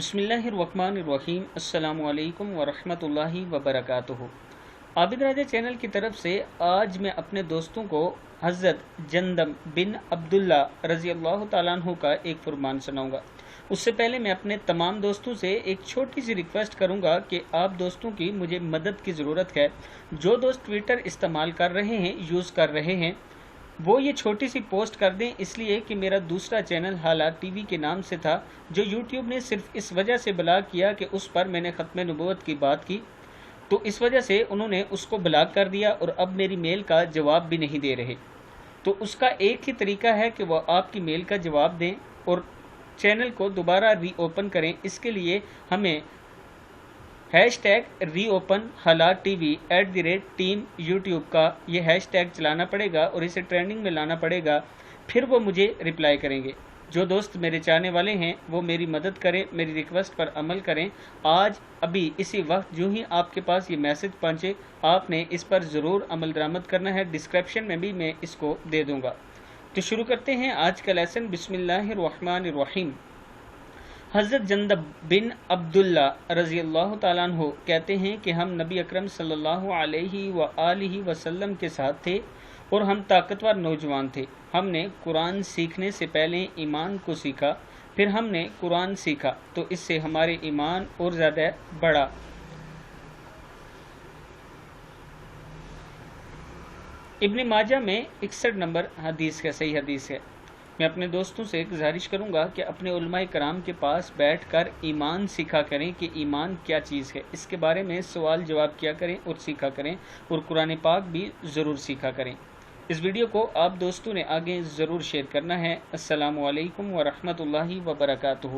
बिस्मिल्लाहिर्रहमानिर्रहीम। अस्सलामु अलैकुम वरहमतुल्लाहि वबरकातुहू। आबिद राजा चैनल की तरफ से आज मैं अपने दोस्तों को हज़रत जंदम बिन अब्दुल्ला रज़ी अल्लाह ताला अन्हु का एक फरमान सुनाऊंगा। उससे पहले मैं अपने तमाम दोस्तों से एक छोटी सी रिक्वेस्ट करूंगा कि आप दोस्तों की मुझे मदद की ज़रूरत है। जो दोस्त ट्विटर इस्तेमाल कर रहे हैं, यूज़ कर रहे हैं, वो ये छोटी सी पोस्ट कर दें, इसलिए कि मेरा दूसरा चैनल हालात टीवी के नाम से था, जो यूट्यूब ने सिर्फ इस वजह से ब्लॉक किया कि उस पर मैंने ख़त्म नबूवत की बात की, तो इस वजह से उन्होंने उसको ब्लॉक कर दिया और अब मेरी मेल का जवाब भी नहीं दे रहे। तो उसका एक ही तरीका है कि वह आपकी मेल का जवाब दें और चैनल को दोबारा रीओपन करें। इसके लिए हमें हैशटैग रीओपन हालात टीवी @टीम यूट्यूब का ये हैशटैग चलाना पड़ेगा और इसे ट्रेंडिंग में लाना पड़ेगा, फिर वो मुझे रिप्लाई करेंगे। जो दोस्त मेरे चाहने वाले हैं वो मेरी मदद करें, मेरी रिक्वेस्ट पर अमल करें। आज अभी इसी वक्त जो ही आपके पास ये मैसेज पहुँचे, आपने इस पर ज़रूर अमल दरामद करना है। डिस्क्रिप्शन में भी मैं इसको दे दूँगा। तो शुरू करते हैं आज का लेसन। बिस्मिल्लाहिर्रहमानिर्रहीम। हज़रत जंदब बिन अब्दुल्ला रज़ी अल्लाह ताला अन्हु कहते हैं कि हम नबी अकरम सल्लल्लाहु अलैहि वसल्लम के साथ थे और हम ताकतवर नौजवान थे। हमने कुरान सीखने से पहले ईमान को सीखा, फिर हमने कुरान सीखा तो इससे हमारे ईमान और ज़्यादा बढ़ा। इब्न माजा में 61 नंबर हदीस का सही हदीस है। मैं अपने दोस्तों से गुजारिश करूंगा कि अपने उलमाए कराम के पास बैठकर ईमान सीखा करें कि ईमान क्या चीज़ है। इसके बारे में सवाल जवाब किया करें और सीखा करें और कुरान पाक भी ज़रूर सीखा करें। इस वीडियो को आप दोस्तों ने आगे ज़रूर शेयर करना है। अस्सलामु अलैकुम वरहमतुल्लाहि वबरकातुहू।